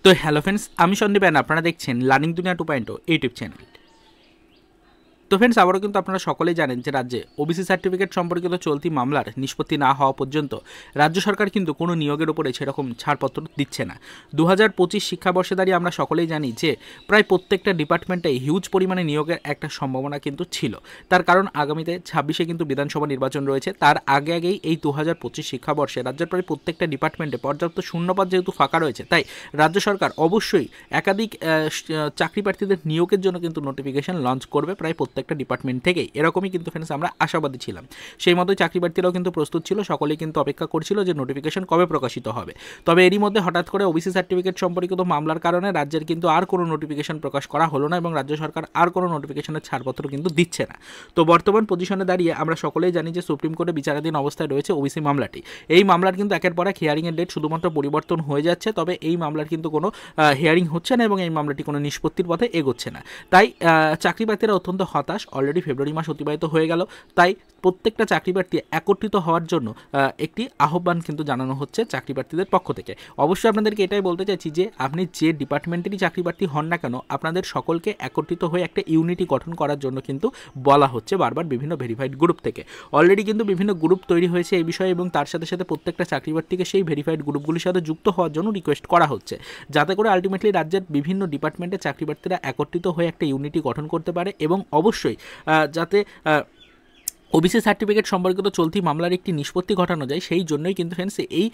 তো hello friends, আমি Sandeep and আপনারা দেখছেন লার্নিং দুনিয়া 2.0 ইউটিউব চ্যানেল। তো ফ্রেন্ডস, আবারও কিন্তু আপনারা সকলেই জানেন যে রাজ্যে ওবিসি সার্টিফিকেট সম্পর্কিত চলতি মামলার নিষ্পত্তি না হওয়া পর্যন্ত রাজ্য সরকার কিন্তু কোনো নিয়োগের উপরে সেরকম ছাড়পত্র দিচ্ছে না। 2025 শিক্ষাবর্ষে দাঁড়িয়ে আমরা সকলেই জানি যে প্রায় প্রত্যেকটা ডিপার্টমেন্টে হিউজ পরিমাণে নিয়োগের একটা সম্ভাবনা কিন্তু ছিল। তার কারণ আগামীতে 26-এ কিন্তু বিধানসভা নির্বাচন রয়েছে। তার আগেই এই 2025 শিক্ষাবর্ষে রাজ্যের প্রায় প্রত্যেকটা ডিপার্টমেন্টে পর্যাপ্ত শূন্যপদ যেহেতু ফাঁকা রয়েছে, তাই রাজ্য সরকার অবশ্যই একাধিক চাকরি প্রার্থীদের নিয়োগের জন্য কিন্তু নোটিফিকেশন লঞ্চ করবে প্রায় প্রত্যেকটা ডিপার্টমেন্ট থেকেই। এরকমই কিন্তু ফ্রেন্ডস আমরা আশাবাদী ছিলাম। সেই মতোই চাকরি প্রার্থীরাও কিন্তু প্রস্তুত ছিল, সকলেই কিন্তু অপেক্ষা করছিল যে নোটিফিকেশন কবে প্রকাশিত হবে। তবে এরই মধ্যে হঠাৎ করে ওবিসি সার্টিফিকেট সম্পর্কিত মামলার কারণে রাজ্যের কিন্তু আর কোনো নোটিফিকেশন প্রকাশ করা হলো না এবং রাজ্য সরকার আর কোনো নোটিফিকেশনের ছাড়পত্র কিন্তু দিচ্ছে না। তো বর্তমান পজিশনে দাঁড়িয়ে আমরা সকলেই জানি যে সুপ্রিম কোর্টে বিচারাধীন অবস্থায় রয়েছে ওবিসি মামলাটি। এই মামলার কিন্তু একের পর এক হিয়ারিংয়ের ডেট শুধুমাত্র পরিবর্তন হয়ে যাচ্ছে, তবে এই মামলার কিন্তু কোনো হিয়ারিং হচ্ছে না এবং এই মামলাটি কোনো নিষ্পত্তির পথে এগোচ্ছে না। তাই চাকরি প্রার্থীরা অত্যন্ত হতাশ। অলরেডি ফেব্রুয়ারি মাস অতিবাহিত হয়ে গেল, তাই প্রত্যেকটা চাকরি প্রার্থী একত্রিত হওয়ার জন্য একটি আহ্বান কিন্তু জানানো হচ্ছে চাকরি প্রার্থীদের পক্ষ থেকে। অবশ্যই আপনাদেরকে এটাই বলতে চাইছি যে আপনি যে ডিপার্টমেন্টেরই চাকরি প্রার্থী হন না কেন, আপনাদের সকলকে একত্রিত হয়ে একটা ইউনিটি গঠন করার জন্য কিন্তু বলা হচ্ছে বারবার বিভিন্ন ভেরিফাইড গ্রুপ থেকে। অলরেডি কিন্তু বিভিন্ন গ্রুপ তৈরি হয়েছে এই বিষয়ে এবং তার সাথে সাথে প্রত্যেকটা চাকরি প্রার্থীকে সেই ভেরিফাইড গ্রুপগুলির সাথে যুক্ত হওয়ার জন্য রিকোয়েস্ট করা হচ্ছে, যাতে করে আলটিমেটলি রাজ্যের বিভিন্ন ডিপার্টমেন্টের চাকরি প্রার্থীরা একত্রিত হয়ে একটা ইউনিটি গঠন করতে পারে এবং অবশ্যই যাতে ওবিসি সার্টিফিকেট সম্পর্কিত চলতি মামলার একটি নিষ্পত্তি ঘটানো যায়, সেই জন্যই কিন্তু ফ্রেন্ডস এই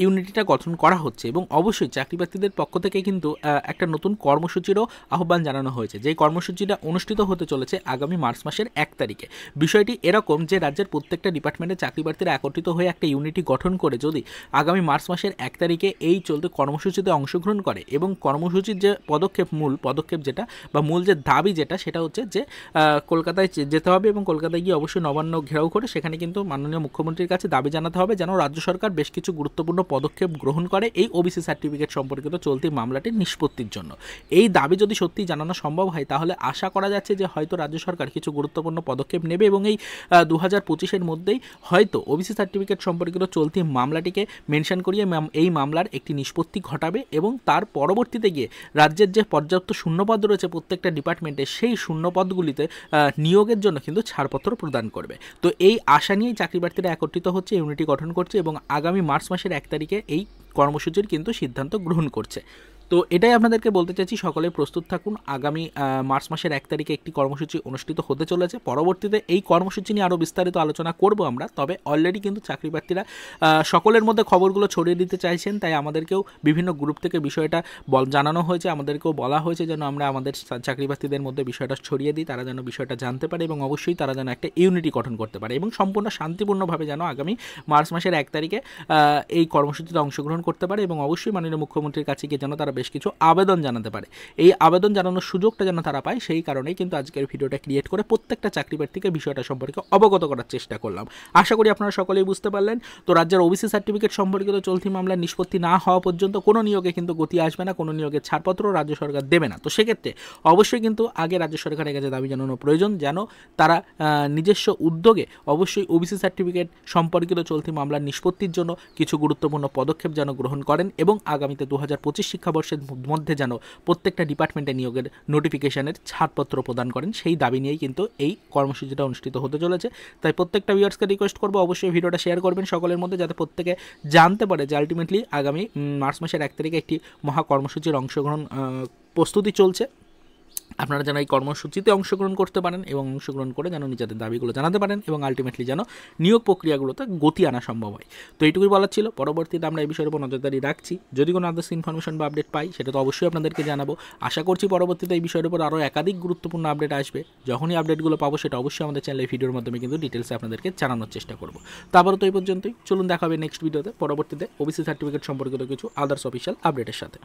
ইউনিটিটা গঠন করা হচ্ছে। এবং অবশ্যই চাকরি প্রার্থীদের পক্ষ থেকে কিন্তু একটা নতুন কর্মসূচিরও আহ্বান জানানো হয়েছে, যেই কর্মসূচিটা অনুষ্ঠিত হতে চলেছে আগামী মার্চ মাসের 1 তারিখে। বিষয়টি এরকম যে রাজ্যের প্রত্যেকটা ডিপার্টমেন্টের চাকরি প্রার্থীরা একত্রিত হয়ে একটা ইউনিটি গঠন করে যদি আগামী মার্চ মাসের 1 তারিখে এই চলতি কর্মসূচিতে অংশগ্রহণ করে এবং কর্মসূচির যে মূল পদক্ষেপ যেটা বা মূল যে দাবি যেটা, সেটা হচ্ছে যে কলকাতায় যেতে হবে এবং কলকাতায় গিয়ে অবশ্যই নবান্ন ঘেরাও করে সেখানে কিন্তু মাননীয় মুখ্যমন্ত্রীর কাছে দাবি জানাতে হবে যেন রাজ্য সরকার বেশ কিছু গুরুত্বপূর্ণ পদক্ষেপ গ্রহণ করে এই ওবিসি সার্টিফিকেট সম্পর্কিত চলতি মামলাটির নিষ্পত্তির জন্য। এই দাবি যদি সত্যি জানানো সম্ভব হয়, তাহলে আশা করা যাচ্ছে যে হয়তো রাজ্য সরকার কিছু গুরুত্বপূর্ণ পদক্ষেপ নেবে এবং এই 2025-এর মধ্যেই হয়তো ওবিসি সার্টিফিকেট সম্পর্কিত চলতি মামলাটিকে মেনশন করিয়ে এই মামলার একটি নিষ্পত্তি ঘটাবে এবং তার পরবর্তীতে গিয়ে রাজ্যের যে পর্যাপ্ত শূন্যপদ রয়েছে প্রত্যেকটা ডিপার্টমেন্টে, সেই শূন্যপদগুলিতে নিয়োগের জন্য কিন্তু ছাড়পত্র প্রদান করবে। তো এই আশা নিয়েই চাকরি প্রার্থীরা একত্রিত হচ্ছে, ইউনিটি গঠন করছে এবং আগামী মার্চ মাসের 1 তারিখে এই কর্মসূচির কিন্তু সিদ্ধান্ত গ্রহণ করছে। তো এটাই আপনাদেরকে বলতে চাইছি, সকলে প্রস্তুত থাকুন। আগামী মার্চ মাসের 1 তারিখে একটি কর্মসূচি অনুষ্ঠিত হতে চলেছে। পরবর্তীতে এই কর্মসূচি নিয়ে আরও বিস্তারিত আলোচনা করব আমরা। তবে অলরেডি কিন্তু চাকরি প্রার্থীরা সকলের মধ্যে খবরগুলো ছড়িয়ে দিতে চাইছেন, তাই আমাদেরকেও বিভিন্ন গ্রুপ থেকে বিষয়টা জানানো হয়েছে, আমাদেরকেও বলা হয়েছে যেন আমরা আমাদের চাকরি প্রার্থীদের মধ্যে বিষয়টা ছড়িয়ে দিই, তারা যেন বিষয়টা জানতে পারে এবং অবশ্যই তারা যেন একটা ইউনিটি গঠন করতে পারে এবং সম্পূর্ণ শান্তিপূর্ণভাবে যেন আগামী মার্চ মাসের 1 তারিখে এই কর্মসূচিতে অংশগ্রহণ করতে পারে এবং অবশ্যই মাননীয় মুখ্যমন্ত্রীর কাছে গিয়ে যেন তারা বেশ কিছু আবেদন জানাতে পারে। এই আবেদন জানানোর সুযোগটা যেন তারা পায়, সেই কারণেই কিন্তু আজকের ভিডিওটা ক্রিয়েট করে প্রত্যেকটা চাকরি প্রার্থীকে বিষয়টা সম্পর্কে অবগত করার চেষ্টা করলাম। আশা করি আপনারা সকলেই বুঝতে পারলেন। তো রাজ্যের ওবিসি সার্টিফিকেট সম্পর্কিত চলতি মামলার নিষ্পত্তি না হওয়া পর্যন্ত কোনো নিয়োগে কিন্তু গতি আসবে না, কোনো নিয়োগের ছাড়পত্র রাজ্য সরকার দেবে না। তো সেক্ষেত্রে অবশ্যই কিন্তু আগে রাজ্য সরকারের কাছে দাবি জানানো প্রয়োজন যেন তারা নিজস্ব উদ্যোগে অবশ্যই ওবিসি সার্টিফিকেট সম্পর্কিত চলতি মামলার নিষ্পত্তির জন্য কিছু গুরুত্বপূর্ণ পদক্ষেপ যেন গ্রহণ করেন এবং আগামীতে 2025 শিক্ষাবর্ষের মধ্যে যেন প্রত্যেকটা ডিপার্টমেন্টে নিয়োগের নোটিফিকেশনের ছাড়পত্র প্রদান করেন, সেই দাবি নিয়েই কিন্তু এই কর্মসূচিটা অনুষ্ঠিত হতে চলেছে। তাই প্রত্যেকটা ভিউয়ার্সকে রিকোয়েস্ট করবো অবশ্যই ভিডিওটা শেয়ার করবেন সকলের মধ্যে, যাতে প্রত্যেকে জানতে পারে যে আলটিমেটলি আগামী মার্চ মাসের 1 তারিখে একটি মহা কর্মসূচির অংশগ্রহণ প্রস্তুতি চলছে। আপনারা যেন এই কর্মসূচিতে অংশগ্রহণ করতে পারেন এবং অংশগ্রহণ করে যেন নিজেদের দাবিগুলো জানাতে পারেন এবং আলটিমেটলি যেন নিয়োগ প্রক্রিয়াগুলোতে গতি আনা সম্ভব হয়। তো এইটুকুই বলার ছিল। পরবর্তীতে আমরা এই বিষয়ের উপর নজরদারি রাখছি। যদি কোনো আদার্স ইনফরমেশন বা আপডেট পাই, সেটা তো অবশ্যই আপনাদেরকে জানাবো। আশা করছি পরবর্তীতে এই বিষয়ের উপর আরও একাধিক গুরুত্বপূর্ণ আপডেট আসবে। যখনই আপডেটগুলো পাবো সেটা অবশ্যই আমাদের চ্যানেলে ভিডিওর মাধ্যমে কিন্তু ডিটেলসে আপনাদেরকে জানানোর চেষ্টা করবো। তারপরে তো এই পর্যন্তই। চলুন দেখা হবে নেক্সট ভিডিওতে পরবর্তীতে ওবিসি সার্টিফিকেট সম্পর্কিত কিছু আদার্স অফিসিয়াল আপডেটের সাথে।